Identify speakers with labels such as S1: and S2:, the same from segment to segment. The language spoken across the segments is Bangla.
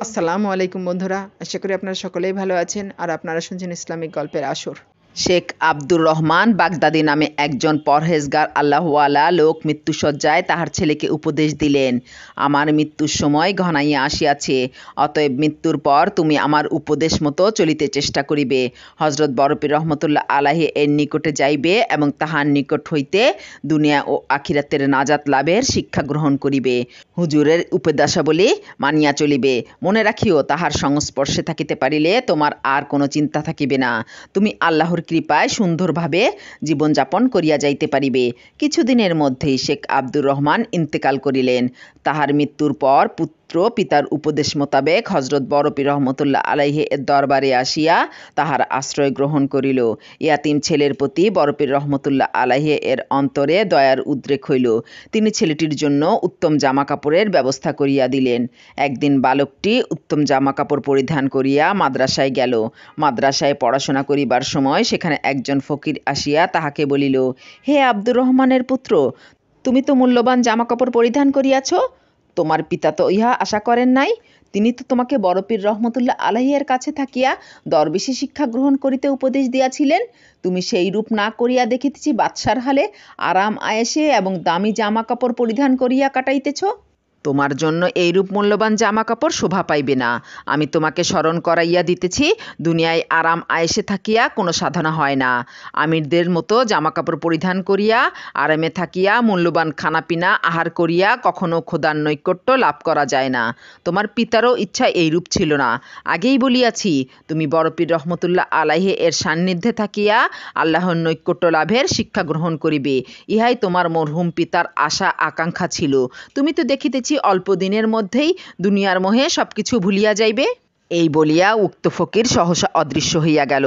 S1: আসসালামু আলাইকুম বন্ধুরা, আশা করি আপনারা সকলেই ভালো আছেন আর আপনারা শুনছেন ইসলামিক গল্পের আসর। শেখ আব্দুর রহমান বাগদাদি নামে একজন পরহেজগার আল্লাহওয়ালা লোক মৃত্যুশয্যায় তাহার ছেলেকে উপদেশ দিলেন, আমার মৃত্যুর সময় ঘনাইয়া আসিয়াছে, অতএব মৃত্যুর পর তুমি আমার উপদেশ মতো চলিতে চেষ্টা করিবে। হজরত বরপীর রহমতুল্লাহ আলাহি এর নিকটে যাইবে এবং তাহার নিকট হইতে দুনিয়া ও আখিরাতের নাজাত লাভের শিক্ষা গ্রহণ করিবে। হুজুরের উপদেশাবলী মানিয়া চলিবে। মনে রাখিও, তাহার সংস্পর্শে থাকিতে পারিলে তোমার আর কোনো চিন্তা থাকিবে না। তুমি আল্লাহর কৃপায় সুন্দরভাবে জীবনযাপন করিয়া যাইতে পারিবে। কিছুদিনের মধ্যেই শেখ আব্দুর রহমান ইন্তেকাল করিলেন। তাহার মৃত্যুর পর পুত্র পিতার উপদেশ মোতাবেক হজরত বরপীর রহমতুল্লাহ আলাইহি এর দরবারে আসিয়া তাহার আশ্রয় গ্রহণ করিল। ইয়াতিম ছেলের প্রতি বরপীর রহমতুল্লাহ আলাইহি এর অন্তরে দয়ার উদ্রেক হইল। তিনি ছেলেটির জন্য উত্তম জামা কাপড়ের ব্যবস্থা করিয়া দিলেন। একদিন বালকটি উত্তম জামা কাপড় পরিধান করিয়া মাদ্রাসায় গেল। মাদ্রাসায় পড়াশোনা করিবার সময় সেখানে একজন ফকির আসিয়া তাহাকে বলিল, হে আব্দুর রহমানের পুত্র, তুমি তো মূল্যবান জামা কাপড় পরিধান করিয়াছ। তোমার পিতা তো ইহা আশা করেন নাই। তিনি তো তোমাকে বরপীর রহমতুল্লাহ আলাইহির কাছে থাকিয়া দরবেশী শিক্ষা গ্রহণ করিতে উপদেশ দিয়াছিলেন। তুমি সেই রূপ না করিয়া দেখিতেছি বাদশার হালে আরাম আয়েশে এবং দামি জামা কাপড় পরিধান করিয়া কাটাইতেছ। তোমার জন্য এইরূপ মূল্যবান জামা কাপড় শোভা পাইবে না। আমি তোমাকে স্মরণ করাইয়া দিতেছি, দুনিয়ায় আরাম আয়েশে থাকিয়া কোনো সাধনা হয় না। আমিরদের মতো জামা কাপড় পরিধান করিয়া আরামে থাকিয়া মূল্যবান খানাপিনা আহার করিয়া কখনো খোদার নৈকট্য লাভ করা যায় না। তোমার পিতারও ইচ্ছা এইরূপ ছিল না। আগেই বলিয়াছি, তুমি বরপীর রহমতুল্লাহ আলাইহি এর সান্নিধ্যে থাকিয়া আল্লাহর নৈকট্য লাভের শিক্ষা গ্রহণ করিবে। ইহাই তোমার মরহুম পিতার আশা আকাঙ্ক্ষা ছিল। তুমি তো দেখিতেছি অল্প দিনের মধ্যেই দুনিয়ার মোহে সবকিছু ভুলিয়া যাইবে। এই বলিয়া উক্ত ফকির সহসা অদৃশ্য হইয়া গেল।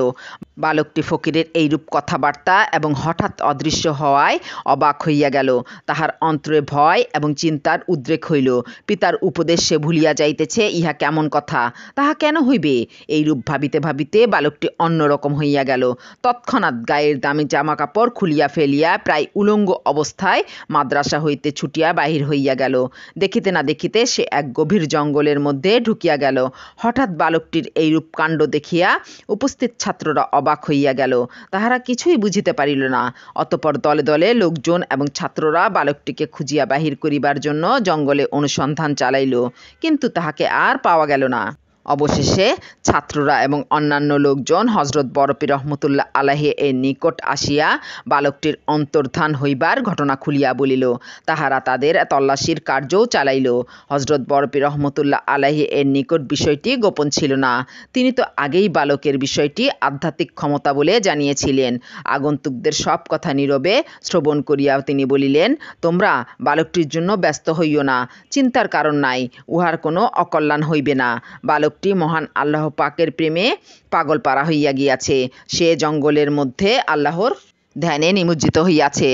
S1: বালকটি ফকিরের এইরূপ কথাবার্তা এবং হঠাৎ অদৃশ্য হওয়ায় অবাক হইয়া গেল। তাহার অন্তরে ভয় এবং চিন্তার উদ্রেক হইল। পিতার উপদেশ সে ভুলিয়া যাইতেছে, ইহা কেমন কথা? তাহা কেন হইবে? এইরূপ ভাবিতে ভাবিতে বালকটি অন্যরকম হইয়া গেল। তৎক্ষণাৎ গায়ের দামি জামা কাপড় খুলিয়া ফেলিয়া প্রায় উলঙ্গ অবস্থায় মাদ্রাসা হইতে ছুটিয়া বাহির হইয়া গেল। দেখিতে না দেখিতে সে এক গভীর জঙ্গলের মধ্যে ঢুকিয়া গেল। হঠাৎ বালকটির এইরূপ কাণ্ড দেখিয়া উপস্থিত ছাত্ররা অবাক হইয়া গেল। তাহারা কিছুই বুঝিতে পারিল না। অতঃপর দলে দলে লোকজন এবং ছাত্ররা বালকটিকে খুঁজিয়া বাহির করিবার জন্য জঙ্গলে অনুসন্ধান চালাইল, কিন্তু তাহাকে আর পাওয়া গেল না। অবশেষে ছাত্ররা এবং অন্যান্য লোকজন হজরত বরপীর রহমতুল্লাহ আলাইহি এর নিকট আসিয়া বালকটির অন্তর্ধান হইবার ঘটনা খুলিয়া বলিল। তাহারা তাদের তল্লাশির কার্যও চালাইল। হজরত বরপীর রহমতুল্লাহ আলাইহি এর নিকট বিষয়টি গোপন ছিল না। তিনি তো আগেই বালকের বিষয়টি আধ্যাত্মিক ক্ষমতা বলে জানিয়েছিলেন। আগন্তুকদের সব কথা নীরবে শ্রবণ করিয়া তিনি বলিলেন, তোমরা বালকটির জন্য ব্যস্ত হইও না, চিন্তার কারণ নাই, উহার কোনো অকল্যাণ হইবে না। বালকটি মহান আল্লাহ পাকের প্রেমে পাগল পারা হইয়া গিয়াছে। সে জঙ্গলের মধ্যে আল্লাহর ধ্যানে নিমজ্জিত হইয়াছে।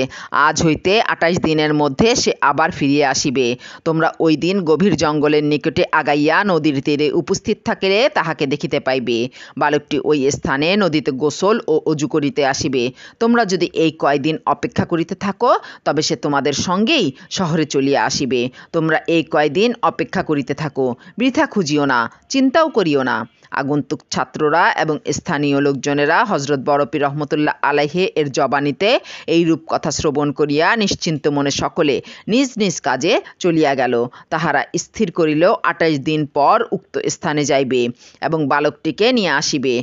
S1: আজ হইতে 28 দিনের মধ্যে সে আবার ফিরিয়া আসিবে। তোমরা ওই দিন গভীর জঙ্গলের নিকটে আগাইয়া নদীর তীরে উপস্থিত থাকিলে তাহাকে দেখিতে পাইবে। বালকটি ওই স্থানে নদীতে গোসল ও অজু করিতে আসিবে। তোমরা যদি এই কয়দিন অপেক্ষা করিতে থাকো, তবে সে তোমাদের সঙ্গেই শহরে চলিয়া আসিবে। তোমরা এই কয়দিন অপেক্ষা করিতে থাকো, বৃথা খুঁজিও না, চিন্তাও করিও না। আগন্তুক ছাত্ররা এবং স্থানীয় লোকজনেরা হজরত বরপীর রহমতুল্লাহ আলাইহি এর জবানিতে এইরূপ কথা শ্রবণ করিয়া নিশ্চিন্ত মনে সকলে নিজ নিজ কাজে চলিয়া গেল। তাহারা স্থির করিল 28 দিন পর উক্ত স্থানে যাইবে এবং বালকটিকে নিয়ে আসিবে।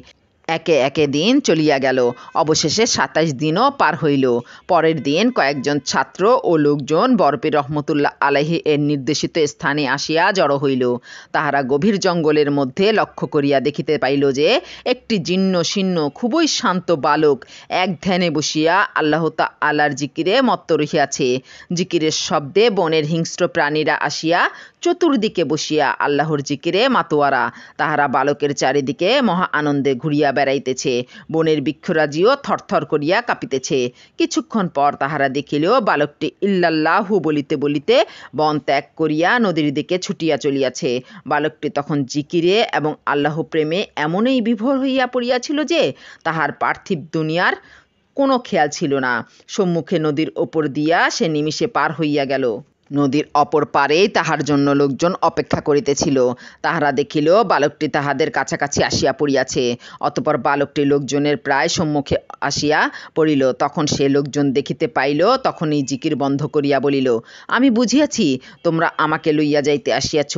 S1: একে একে দিন চলিয়া গেল। অবশেষে 27 দিনও পার হইল। পরের দিন কয়েকজন ছাত্র ও লোকজন বরপীর রহমতুল্লাহ আলাইহি এর নির্দেশিত স্থানে আসিয়া জড়ো হইল। তাহারা গভীর জঙ্গলের মধ্যে লক্ষ্য করিয়া দেখিতে পাইল যে একটি জীর্ণ শীর্ণ খুবই শান্ত বালক এক ধ্যানে বসিয়া আল্লাহ তাআলার জিকিরে মত্ত রহিয়াছে। জিকিরের শব্দে বনের হিংস্র প্রাণীরা আসিয়া চতুর্দিকে বসিয়া আল্লাহর জিকিরে মাতোয়ারা। তাহারা বালকের চারিদিকে মহা আনন্দে ঘুরিয়া বেড়াইতেছে। বনের বৃক্ষরাজিও থরথর করিয়া কাঁপিতেছে। কিছুক্ষণ পর তাহারা দেখিল বালকটি ইল্লাল্লাহু বলিতে বলিতে বন ত্যাগ করিয়া নদীর দিকে ছুটিয়া চলিয়াছে। বালকটি তখন জিকিরে এবং আল্লাহ প্রেমে এমনই বিভোর হইয়া পড়িয়াছিল যে তাহার পার্থিব দুনিয়ার কোনো খেয়াল ছিল না। সম্মুখে নদীর ওপর দিয়া সে নিমিষে পার হইয়া গেল। নদীর অপর পারেই তাহার জন্য লোকজন অপেক্ষা করিতেছিল। তাহারা দেখিল বালকটি তাহাদের কাছাকাছি আসিয়া পড়িয়াছে। অতঃপর বালকটি লোকজনের প্রায় সম্মুখে আসিয়া পড়িল। তখন সে লোকজন দেখিতে পাইল, তখনই জিকির বন্ধ করিয়া বলিল, আমি বুঝিয়াছি তোমরা আমাকে লইয়া যাইতে আসিয়াছ।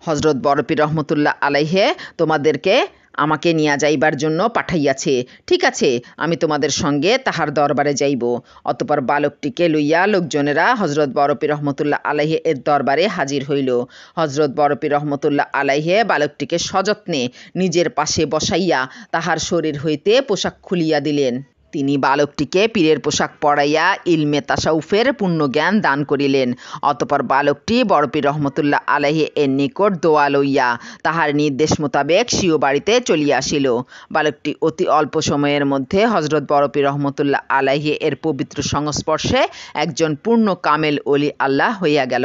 S1: হযরত বরপীর রহমতুল্লাহ আলাইহে তোমাদেরকে আমাকে নিয়া যাইবার জন্য পাঠাইয়াছে। ঠিক আছে, আমি তোমাদের সঙ্গে তাহার দরবারে যাইব। অতঃপর বালকটিকে লইয়া লোকজনেরা হযরত বরপীর রহমতুল্লাহ আলাইহে এর দরবারে হাজির হইল। হযরত বরপীর রহমতুল্লাহ আলাইহে বালকটিকে সযত্নে নিজের পাশে বসাইয়া তাহার শরীর হইতে পোশাক খুলিয়া দিলেন। তিনি বালকটিকে পীরের পোশাক পরাইয়া ইলমে তাসাউফের পূর্ণ জ্ঞান দান করিলেন। অতঃপর বালকটি বরপীর রহমতুল্লাহ আলাইহি এর নিকট দোয়া লইয়া তাহার নির্দেশ মোতাবেক স্বীয় বাড়িতে চলিয়া আসিল। বালকটি অতি অল্প সময়ের মধ্যে হযরত বরপীর রহমতুল্লাহ আলাইহি এর পবিত্র সংস্পর্শে একজন পূর্ণ কামেল ওলি আল্লাহ হইয়া গেল।